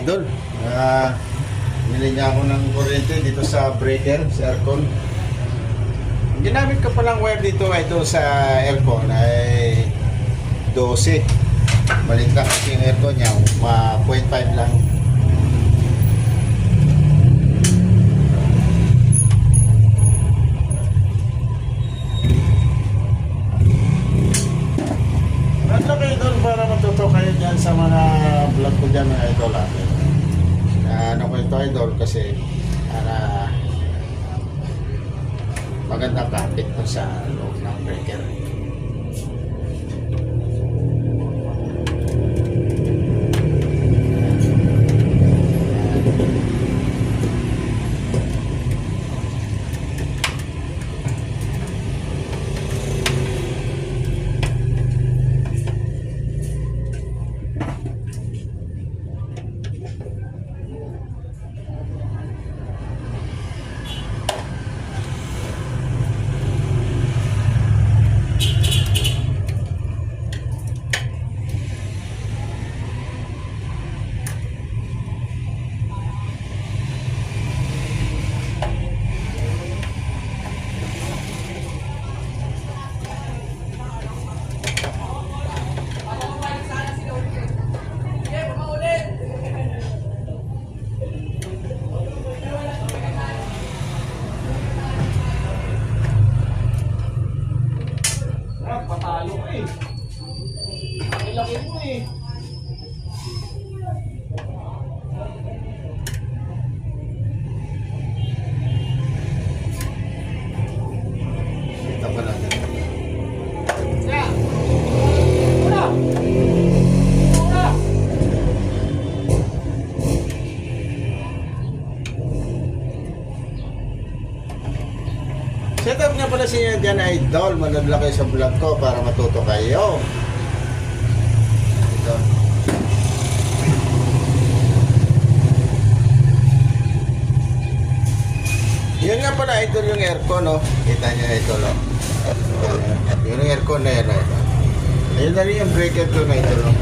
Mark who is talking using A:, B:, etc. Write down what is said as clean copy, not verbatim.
A: idol. Nili niya ako ng kuryente dito sa breaker, sa aircon. Ang ginamit ko palang wire dito idol sa aircon ay 12. Balik na kasi yung aircon niya, 0.5 lang. Ano kayo doon para matuto kayo dyan sa mga vlog ko dyan mga idol natin. Ano ko ito idol kasi magandang kapit to sa loob ng breaker.
B: Patalo ka eh. Ang laki mo eh.
A: Ito pala dyan.
B: Yeah. Una. Una.
A: Set up nga pala siya dyan idol. Manabla kayo sa vlog ko para matuto kayo. Ito. Yun nga pala idol yung aircon, no? Kita niyo idol, no? Yun yung aircon na yan, idol. Ayun na rin yung breaker ko na idol, no?